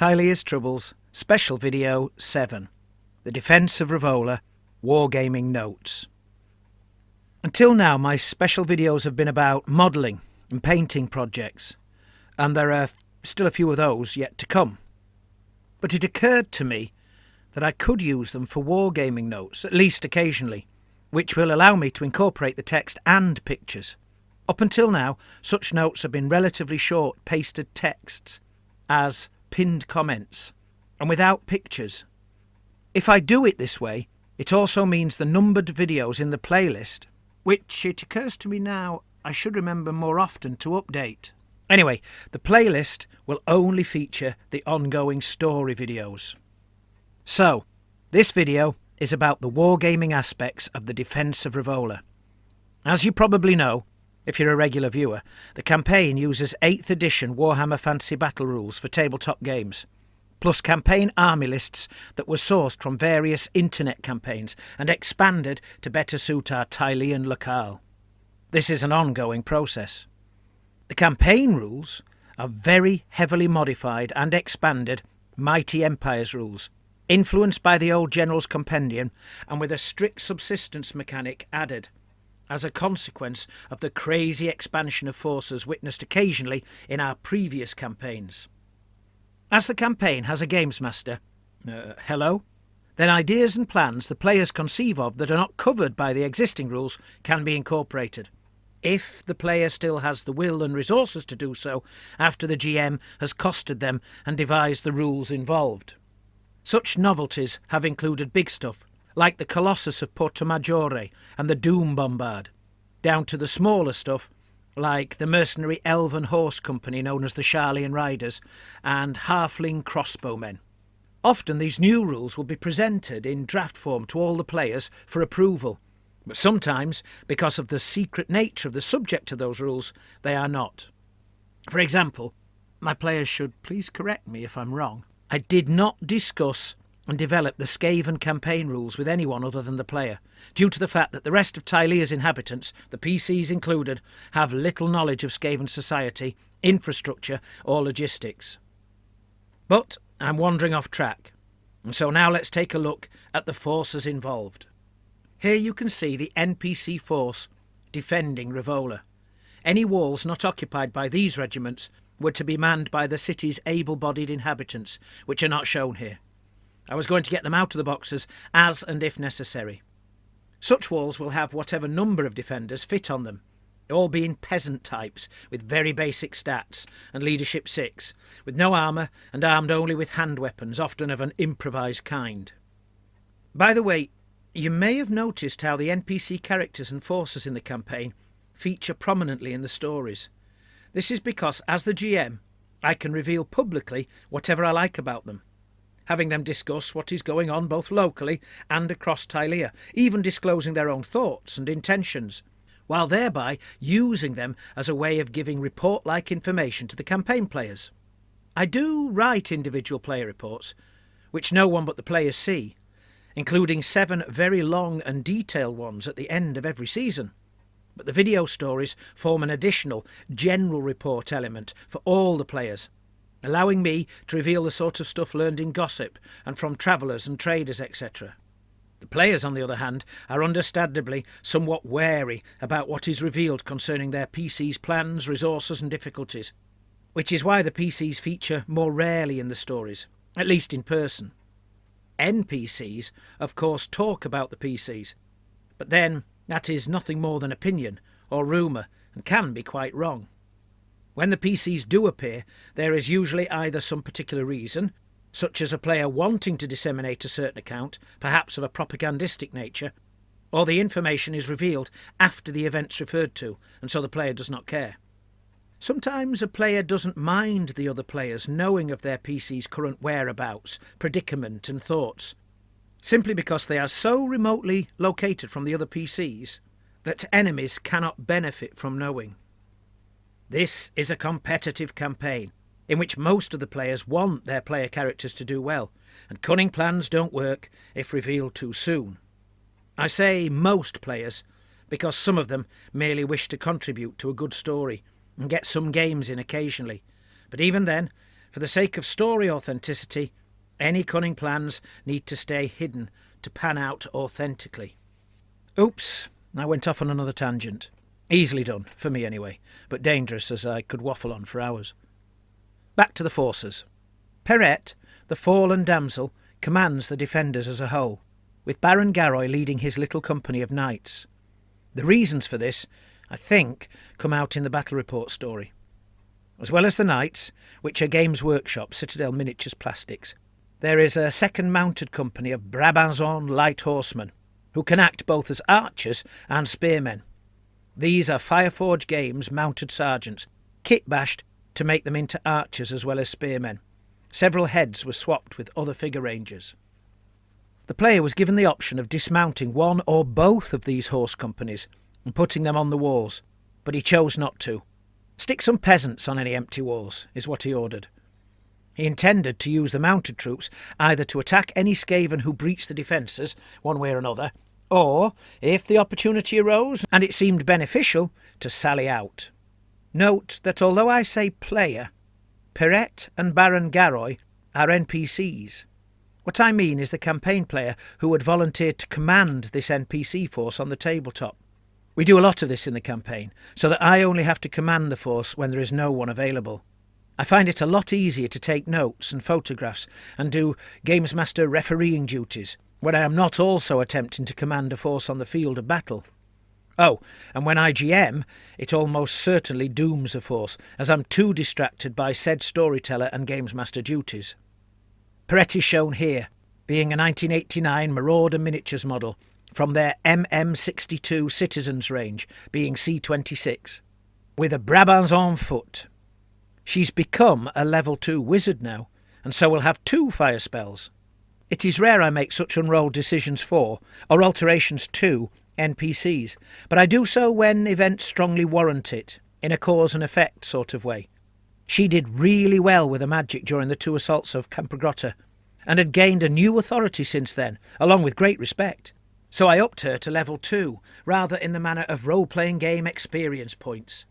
Tilea's Troubles, Special Video 7. The Defence of Ravola, Wargaming Notes. Until now, my special videos have been about modelling and painting projects, and there are still a few of those yet to come. But it occurred to me that I could use them for wargaming notes, at least occasionally, which will allow me to incorporate the text and pictures. Up until now, such notes have been relatively short, pasted texts, as pinned comments, and without pictures. If I do it this way, it also means the numbered videos in the playlist, which it occurs to me now I should remember more often to update. Anyway, the playlist will only feature the ongoing story videos. So, this video is about the wargaming aspects of the Defence of Ravola. As you probably know, if you're a regular viewer, the campaign uses 8th edition Warhammer Fantasy Battle rules for tabletop games, plus campaign army lists that were sourced from various internet campaigns and expanded to better suit our Tilean locale. This is an ongoing process. The campaign rules are very heavily modified and expanded Mighty Empires rules, influenced by the old General's Compendium and with a strict subsistence mechanic added, as a consequence of the crazy expansion of forces witnessed occasionally in our previous campaigns. As the campaign has a games master, then ideas and plans the players conceive of that are not covered by the existing rules can be incorporated, if the player still has the will and resources to do so after the GM has costed them and devised the rules involved. Such novelties have included big stuff, like the Colossus of Porto Maggiore and the Doom Bombard, down to the smaller stuff, like the mercenary elven horse company known as the Sharlayan Riders and halfling crossbowmen. Often these new rules will be presented in draft form to all the players for approval, but sometimes, because of the secret nature of the subject of those rules, they are not. For example, my players should please correct me if I'm wrong, I did not discuss and develop the Skaven campaign rules with anyone other than the player, due to the fact that the rest of Tilea's inhabitants, the PCs included, have little knowledge of Skaven society, infrastructure or logistics. But I'm wandering off track, and so now let's take a look at the forces involved. Here you can see the NPC force defending Ravola. Any walls not occupied by these regiments were to be manned by the city's able-bodied inhabitants, which are not shown here. I was going to get them out of the boxes as and if necessary. Such walls will have whatever number of defenders fit on them, all being peasant types with very basic stats and leadership 6, with no armour and armed only with hand weapons, often of an improvised kind. By the way, you may have noticed how the NPC characters and forces in the campaign feature prominently in the stories. This is because, as the GM, I can reveal publicly whatever I like about them, having them discuss what is going on both locally and across Tilea, even disclosing their own thoughts and intentions, while thereby using them as a way of giving report-like information to the campaign players. I do write individual player reports, which no one but the players see, including 7 very long and detailed ones at the end of every season. But the video stories form an additional general report element for all the players, allowing me to reveal the sort of stuff learned in gossip and from travellers and traders, etc. The players, on the other hand, are understandably somewhat wary about what is revealed concerning their PC's plans, resources and difficulties, which is why the PCs feature more rarely in the stories, at least in person. NPCs, of course, talk about the PCs, but then that is nothing more than opinion or rumour and can be quite wrong. When the PCs do appear, there is usually either some particular reason, such as a player wanting to disseminate a certain account, perhaps of a propagandistic nature, or the information is revealed after the events referred to, and so the player does not care. Sometimes a player doesn't mind the other players knowing of their PC's current whereabouts, predicament and thoughts, simply because they are so remotely located from the other PCs that enemies cannot benefit from knowing. This is a competitive campaign, in which most of the players want their player characters to do well, and cunning plans don't work if revealed too soon. I say most players, because some of them merely wish to contribute to a good story and get some games in occasionally, but even then, For the sake of story authenticity, any cunning plans need to stay hidden to pan out authentically. Oops, I went off on another tangent. Easily done, for me anyway, but dangerous as I could waffle on for hours. Back to the forces. Perrette, the fallen damsel, commands the defenders as a whole, with Baron Garoy leading his little company of knights. The reasons for this, I think, come out in the battle report story. As well as the knights, which are Games Workshop Citadel Miniatures Plastics, there is a second mounted company of Brabançon light horsemen, who can act both as archers and spearmen. These are Fireforge Games mounted sergeants, kit-bashed to make them into archers as well as spearmen. Several heads were swapped with other figure rangers. The player was given the option of dismounting one or both of these horse companies and putting them on the walls, but he chose not to. Stick some peasants on any empty walls, is what he ordered. He intended to use the mounted troops either to attack any Skaven who breached the defences, one way or another, or, if the opportunity arose and it seemed beneficial, to sally out. Note that although I say player, Perrette and Baron Garoy are NPCs. What I mean is the campaign player who had volunteered to command this NPC force on the tabletop. We do a lot of this in the campaign, so that I only have to command the force when there is no one available. I find it a lot easier to take notes and photographs and do Games Master refereeing duties when I am not also attempting to command a force on the field of battle. Oh, and when I GM, it almost certainly dooms a force, as I'm too distracted by said storyteller and Games Master duties. Perrette is shown here, being a 1989 Marauder Miniatures model from their MM62 Citizens range, being C26, with a Brabançon foot. She's become a level 2 wizard now, and so will have 2 fire spells. It is rare I make such unrolled decisions for, or alterations to, NPCs, but I do so when events strongly warrant it, in a cause and effect sort of way. She did really well with her magic during the 2 assaults of Campogrotta, and had gained a new authority since then, along with great respect. So I upped her to level 2, rather in the manner of role-playing game experience points.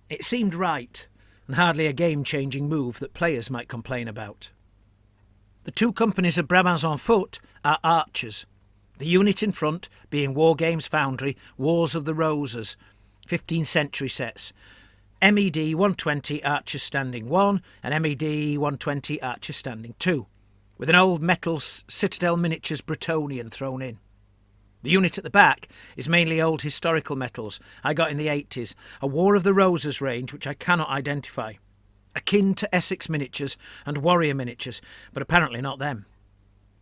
It seemed right, and hardly a game-changing move that players might complain about. The 2 companies of Brabançon foot are archers, the unit in front being Wargames Foundry, Wars of the Roses, 15th century sets, MED 120 Archers Standing 1 and MED 120 Archers Standing 2, with an old metal Citadel Miniatures Bretonnian thrown in. The unit at the back is mainly old historical metals I got in the 80s, a War of the Roses range which I cannot identify. Akin to Essex miniatures and Warrior miniatures, but apparently not them.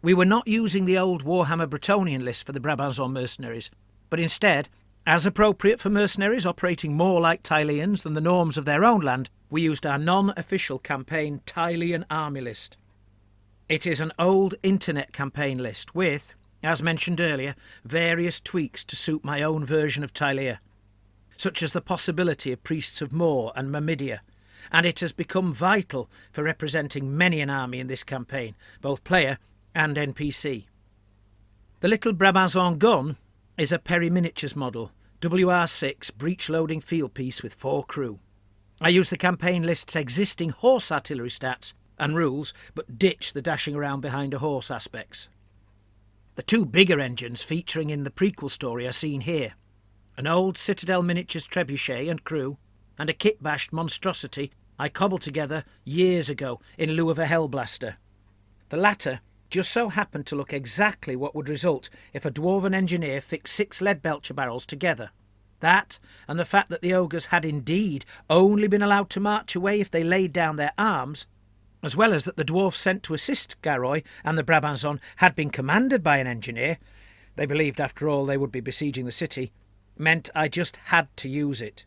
We were not using the old Warhammer Bretonnian list for the Brabançon mercenaries, but instead, as appropriate for mercenaries operating more like Tileans than the norms of their own land, we used our non-official campaign Tilean army list. It is an old internet campaign list with, as mentioned earlier, various tweaks to suit my own version of Tilea, such as the possibility of priests of Moor and Myrmidia, and it has become vital for representing many an army in this campaign, both player and NPC. The little Brabançon gun is a Perry Miniatures model, WR6 breech-loading field piece with 4 crew. I use the campaign list's existing horse artillery stats and rules, but ditch the dashing around behind a horse aspects. The 2 bigger engines featuring in the prequel story are seen here. An old Citadel Miniatures trebuchet and crew, and a kit-bashed monstrosity I cobbled together years ago in lieu of a Hellblaster. The latter just so happened to look exactly what would result if a dwarven engineer fixed 6 lead belcher barrels together. That, and the fact that the ogres had indeed only been allowed to march away if they laid down their arms, as well as that the dwarfs sent to assist Garoy and the Brabançon had been commanded by an engineer, they believed after all they would be besieging the city, meant I just had to use it.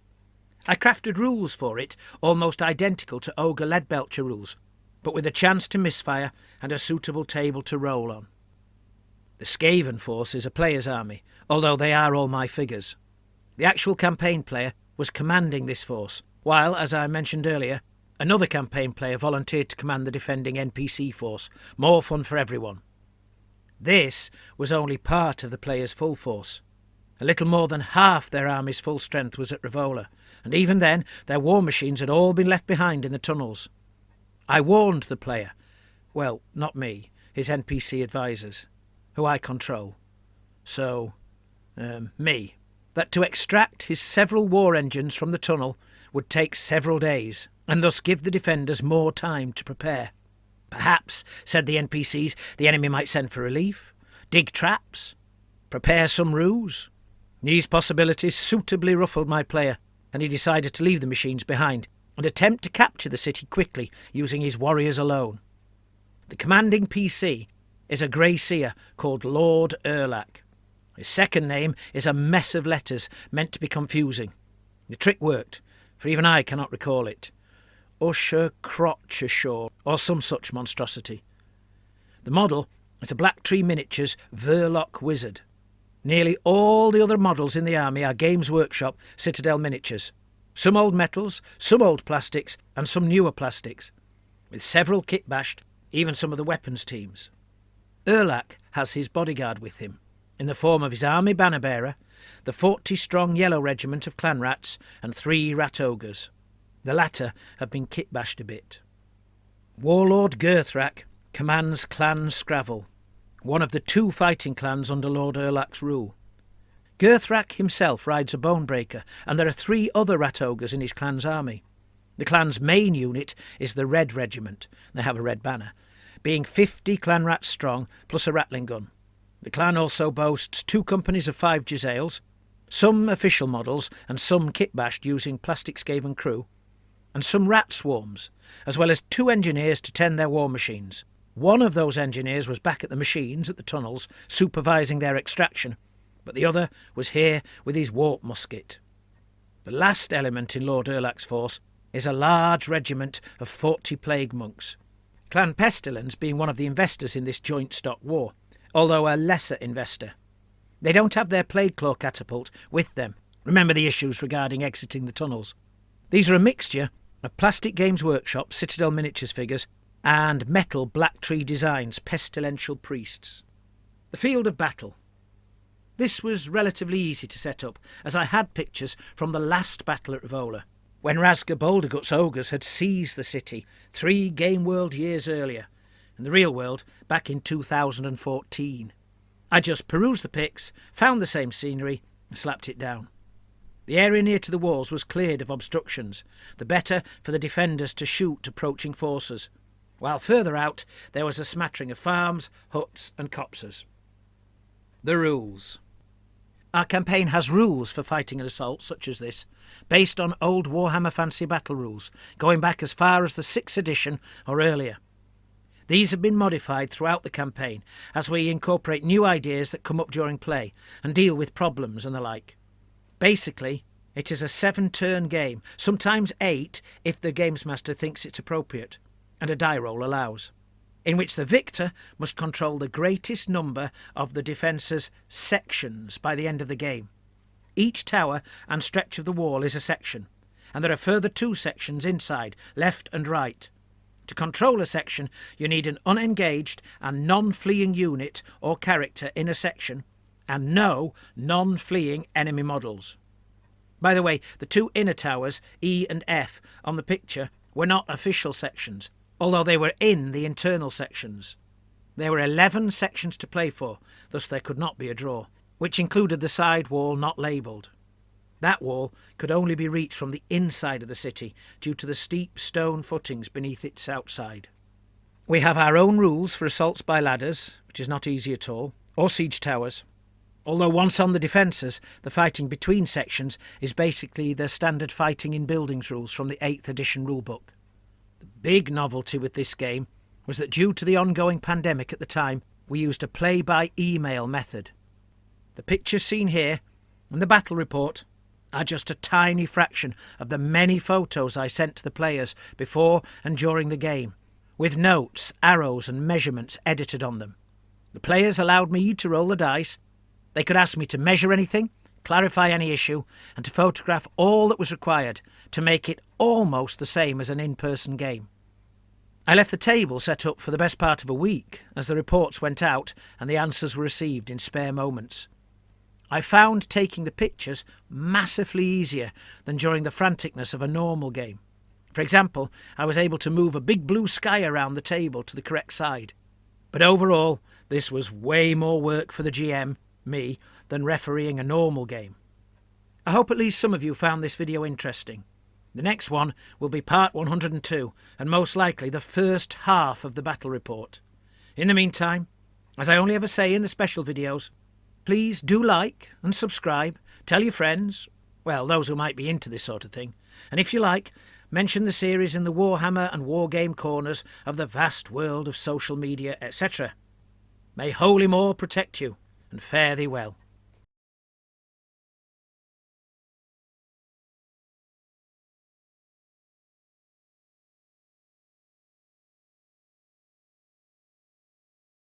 I crafted rules for it, almost identical to ogre lead belcher rules, but with a chance to misfire and a suitable table to roll on. The Skaven force is a player's army, although they are all my figures. The actual campaign player was commanding this force, while, as I mentioned earlier, another campaign player volunteered to command the defending NPC force. More fun for everyone. This was only part of the player's full force. A little more than half their army's full strength was at Ravola, and even then their war machines had all been left behind in the tunnels. I warned the player, well, not me, his NPC advisors, who I control. So, me, that to extract his several war engines from the tunnel would take several days, and thus give the defenders more time to prepare. Perhaps, said the NPCs, the enemy might send for relief, dig traps, prepare some ruse. These possibilities suitably ruffled my player, and he decided to leave the machines behind and attempt to capture the city quickly using his warriors alone. The commanding PC is a grey seer called Lord Erlach. His second name is a mess of letters meant to be confusing. The trick worked, for even I cannot recall it. Usher Crotchershaw, or some such monstrosity. The model is a Black Tree Miniatures Verloc Wizard. Nearly all the other models in the army are Games Workshop Citadel miniatures. Some old metals, some old plastics, and some newer plastics, with several kit-bashed, even some of the weapons teams. Erlach has his bodyguard with him, in the form of his army banner-bearer, the 40-strong Yellow Regiment of clan rats, and 3 rat ogres. The latter have been kit-bashed a bit. Warlord Gerthrak commands Clan Scravel, one of the 2 fighting clans under Lord Erlach's rule. Gerthrak himself rides a Bonebreaker, and there are 3 other rat ogres in his clan's army. The clan's main unit is the Red Regiment, they have a red banner, being 50 clan rats strong plus a rattling gun. The clan also boasts 2 companies of 5 Giselles, some official models and some kit-bashed using plastic Skaven crew, and some rat swarms, as well as 2 engineers to tend their war machines. One of those engineers was back at the machines at the tunnels, supervising their extraction, but the other was here with his warp musket. The last element in Lord Erlach's force is a large regiment of 40 plague monks, Clan Pestilence being one of the investors in this joint stock war, although a lesser investor. They don't have their Plague Claw catapult with them. Remember the issues regarding exiting the tunnels. These are a mixture of plastic Games Workshop Citadel miniatures figures and metal Black Tree Designs pestilential priests. The field of battle. This was relatively easy to set up, as I had pictures from the last battle at Ravola, when Razga Bouldergut's ogres had seized the city 3 Game World years earlier, and the real world back in 2014. I just perused the pics, found the same scenery, and slapped it down. The area near to the walls was cleared of obstructions, the better for the defenders to shoot approaching forces, while further out there was a smattering of farms, huts and copses. The rules. Our campaign has rules for fighting an assault such as this, based on old Warhammer Fantasy Battle rules, going back as far as the 6th edition or earlier. These have been modified throughout the campaign, as we incorporate new ideas that come up during play, and deal with problems and the like. Basically, it is a 7-turn game, sometimes 8 if the Games Master thinks it's appropriate, and a die roll allows, in which the victor must control the greatest number of the defence's sections by the end of the game. Each tower and stretch of the wall is a section, and there are further 2 sections inside, left and right. To control a section, you need an unengaged and non-fleeing unit or character in a section, and no non-fleeing enemy models. By the way, the 2 inner towers, E and F, on the picture were not official sections, although they were in the internal sections. There were 11 sections to play for, thus there could not be a draw, which included the side wall not labelled. That wall could only be reached from the inside of the city due to the steep stone footings beneath its outside. We have our own rules for assaults by ladders, which is not easy at all, or siege towers. Although once on the defences, the fighting between sections is basically the standard fighting in buildings rules from the 8th edition rulebook. The big novelty with this game was that due to the ongoing pandemic at the time, we used a play-by-email method. The pictures seen here and the battle report are just a tiny fraction of the many photos I sent to the players before and during the game, with notes, arrows and measurements edited on them. The players allowed me to roll the dice. They could ask me to measure anything, clarify any issue, and to photograph all that was required to make it almost the same as an in-person game. I left the table set up for the best part of a week as the reports went out and the answers were received in spare moments. I found taking the pictures massively easier than during the franticness of a normal game. For example, I was able to move a big blue sky around the table to the correct side. But overall, this was way more work for the GM, me, than refereeing a normal game. I hope at least some of you found this video interesting. The next one will be part 102, and most likely the first half of the battle report. In the meantime, as I only ever say in the special videos, please do like and subscribe, tell your friends, well, those who might be into this sort of thing, and if you like, mention the series in the Warhammer and Wargame corners of the vast world of social media, etc. May Holy Moor protect you, and fare thee well.